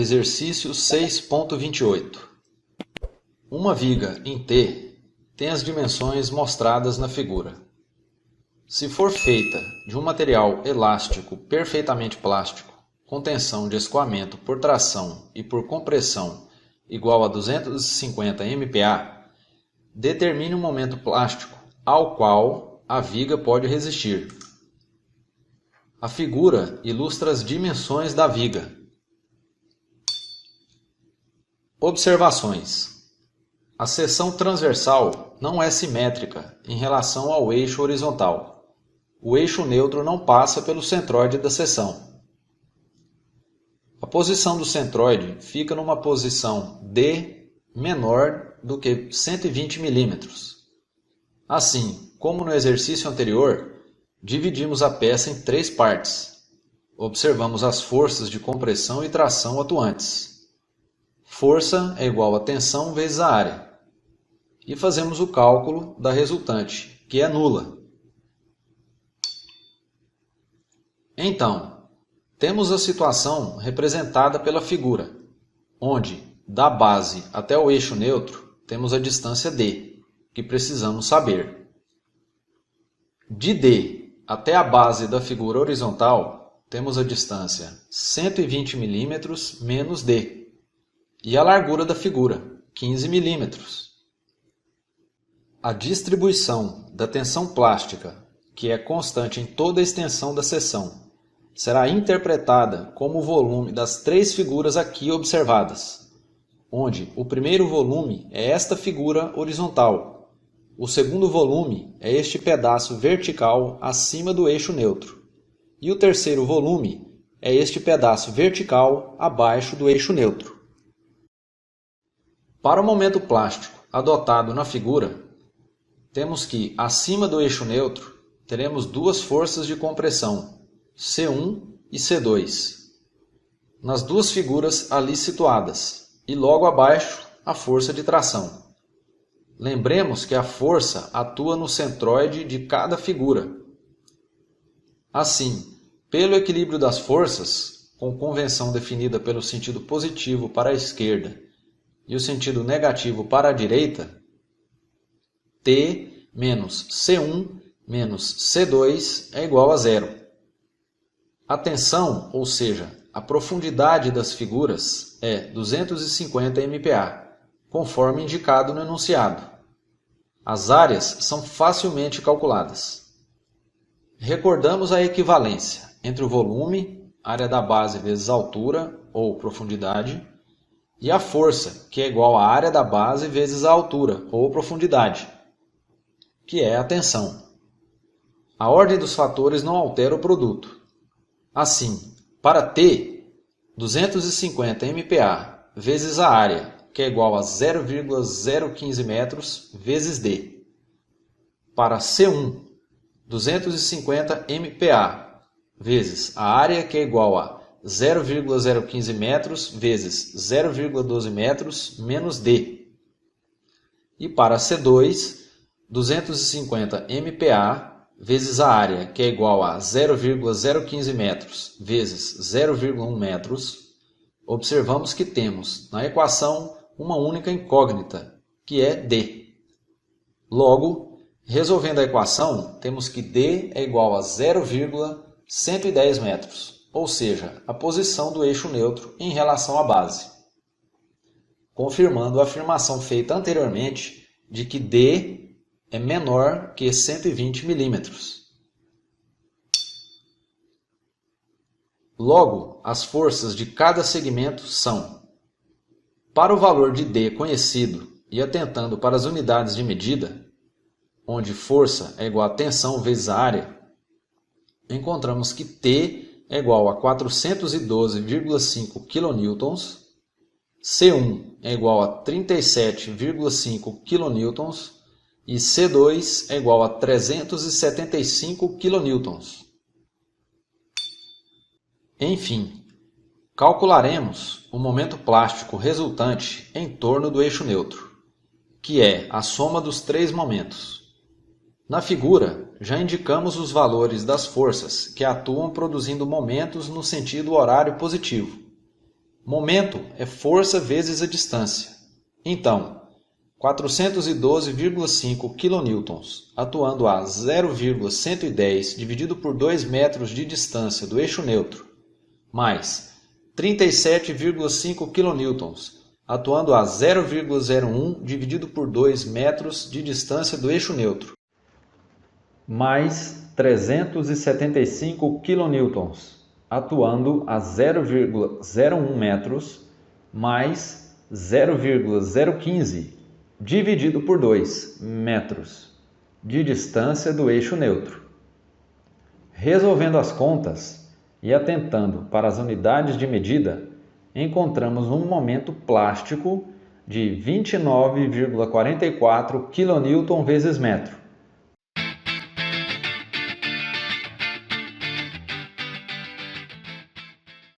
Exercício 6.28. Uma viga em T tem as dimensões mostradas na figura. Se for feita de um material elástico perfeitamente plástico, com tensão de escoamento por tração e por compressão igual a 250 MPa, determine o momento plástico ao qual a viga pode resistir. A figura ilustra as dimensões da viga. Observações. A seção transversal não é simétrica em relação ao eixo horizontal. O eixo neutro não passa pelo centroide da seção. A posição do centroide fica numa posição D menor do que 120 mm. Assim, como no exercício anterior, dividimos a peça em três partes. Observamos as forças de compressão e tração atuantes. Força é igual a tensão vezes a área. E fazemos o cálculo da resultante, que é nula. Então, temos a situação representada pela figura, onde, da base até o eixo neutro, temos a distância d, que precisamos saber. De D até a base da figura horizontal, temos a distância 120 mm menos d, e a largura da figura, 15 mm. A distribuição da tensão plástica, que é constante em toda a extensão da seção, será interpretada como o volume das três figuras aqui observadas, onde o primeiro volume é esta figura horizontal, o segundo volume é este pedaço vertical acima do eixo neutro, e o terceiro volume é este pedaço vertical abaixo do eixo neutro. Para o momento plástico adotado na figura, temos que, acima do eixo neutro, teremos duas forças de compressão, C1 e C2, nas duas figuras ali situadas, e logo abaixo a força de tração. Lembremos que a força atua no centroide de cada figura. Assim, pelo equilíbrio das forças, com convenção definida pelo sentido positivo para a esquerda e o sentido negativo para a direita, T menos C1 menos C2 é igual a zero. A tensão, ou seja, a profundidade das figuras, é 250 MPa, conforme indicado no enunciado. As áreas são facilmente calculadas. Recordamos a equivalência entre o volume, área da base vezes altura ou profundidade, e a força, que é igual à área da base vezes a altura ou profundidade, que é a tensão. A ordem dos fatores não altera o produto. Assim, para T, 250 MPa vezes a área, que é igual a 0,015 metros vezes D. Para C1, 250 MPa vezes a área, que é igual a 0,015 metros vezes 0,12 metros menos D. E para C2, 250 MPa vezes a área, que é igual a 0,015 metros vezes 0,1 metros, observamos que temos na equação uma única incógnita, que é D. Logo, resolvendo a equação, temos que D é igual a 0,110 metros, ou seja, a posição do eixo neutro em relação à base, confirmando a afirmação feita anteriormente de que D é menor que 120 mm. Logo, as forças de cada segmento são: para o valor de D conhecido e atentando para as unidades de medida, onde força é igual a tensão vezes a área, encontramos que T é igual a 412,5 kN, C1 é igual a 37,5 kN e C2 é igual a 375 kN. Enfim, calcularemos o momento plástico resultante em torno do eixo neutro, que é a soma dos três momentos. Na figura, já indicamos os valores das forças que atuam produzindo momentos no sentido horário positivo. Momento é força vezes a distância. Então, 412,5 kN atuando a 0,110 dividido por 2 metros de distância do eixo neutro, mais 37,5 kN atuando a 0,01 dividido por 2 metros de distância do eixo neutro, mais 375 kN atuando a 0,01 metros, mais 0,015 dividido por 2 metros de distância do eixo neutro. Resolvendo as contas e atentando para as unidades de medida, encontramos um momento plástico de 29,44 kN vezes metro,